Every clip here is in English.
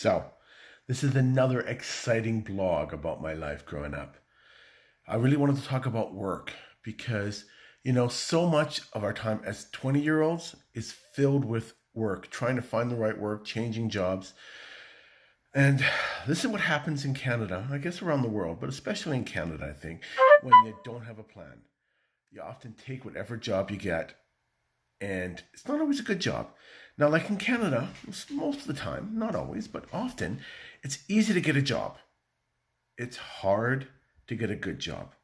So, this is another exciting blog about my life growing up. I really wanted to talk about work because, so much of our time as 20-year-olds is filled with work, trying to find the right work, changing jobs. And this is what happens in Canada, I guess around the world, but especially in Canada, I think, when you don't have a plan. You often take whatever job you get, and it's not always a good job. Now, like in Canada, most of the time, not always, but often, it's easy to get a job. It's hard to get a good job.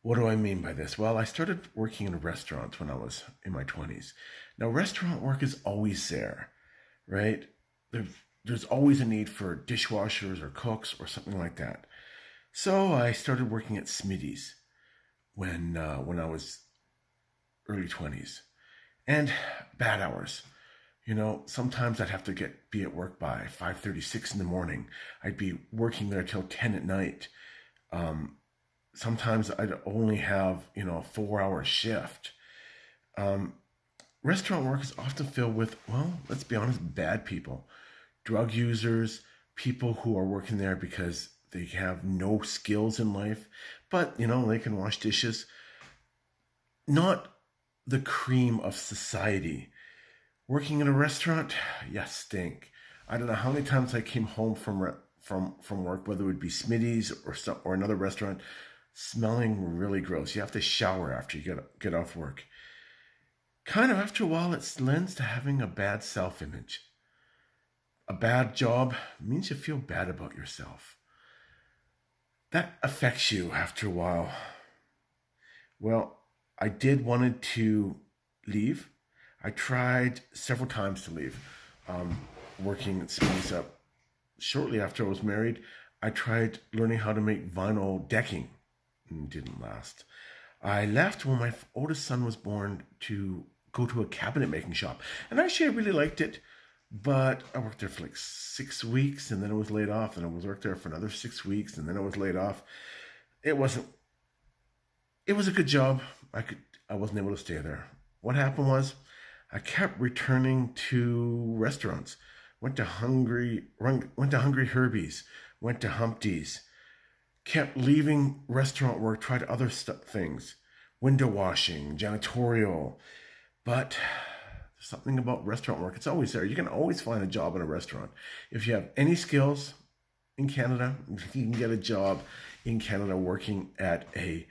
What do I mean by this? Well, I started working in restaurants when I was in my 20s. Now, restaurant work is always there, right? There's always a need for dishwashers or cooks or something like that. So I started working at Smitty's when I was early 20s. And bad hours. Sometimes I'd have to be at work by 5:36 in the morning. I'd be working there till 10 at night. Sometimes I'd only have, a 4-hour shift. Restaurant work is often filled with, well, let's be honest, bad people. Drug users, people who are working there because they have no skills in life, but, they can wash dishes. Not the cream of society. Working in a restaurant, you stink. I don't know how many times I came home from work, whether it would be Smitty's or another restaurant, smelling really gross. You have to shower after you get off work. Kind of after a while, it lends to having a bad self-image. A bad job means you feel bad about yourself. That affects you after a while. Well, I did wanted to leave. I tried several times to leave. Working at Smitty's up shortly after I was married, I tried learning how to make vinyl decking. It didn't last. I left when my oldest son was born to go to a cabinet making shop. And actually, I really liked it. But I worked there for like 6 weeks and then I was laid off. And I worked there for another 6 weeks and then I was laid off. It was a good job. I wasn't able to stay there. What happened was I kept returning to restaurants. Went to Hungry Herbie's, went to Humpty's, kept leaving restaurant work, tried other things, window washing, janitorial. But there's something about restaurant work. It's always there. You can always find a job in a restaurant. If you have any skills in Canada, you can get a job in Canada working at a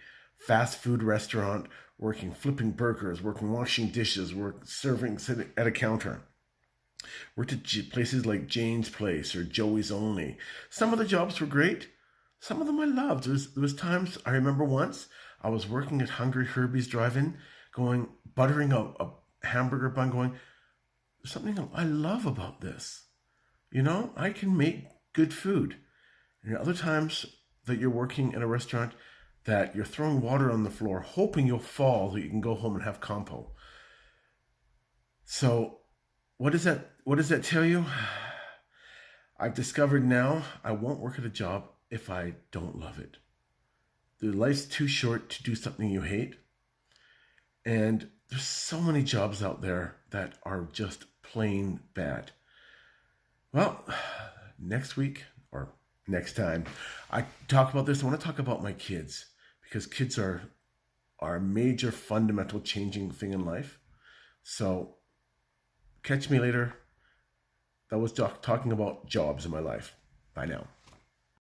fast food restaurant, working flipping burgers, working washing dishes, sitting at a counter. Worked at places like Jane's Place or Joey's Only. Some of the jobs were great. Some of them I loved. There was times, I remember once, I was working at Hungry Herbie's drive-in, buttering a hamburger bun, there's something I love about this. I can make good food. And other times that you're working in a restaurant, that you're throwing water on the floor, hoping you'll fall so you can go home and have compo. So what does that tell you? I've discovered now I won't work at a job if I don't love it. The life's too short to do something you hate. And there's so many jobs out there that are just plain bad. Well, next week or next time I talk about this, I want to talk about my kids, because kids are a major fundamental changing thing in life. So catch me later. That was talking about jobs in my life. Bye now.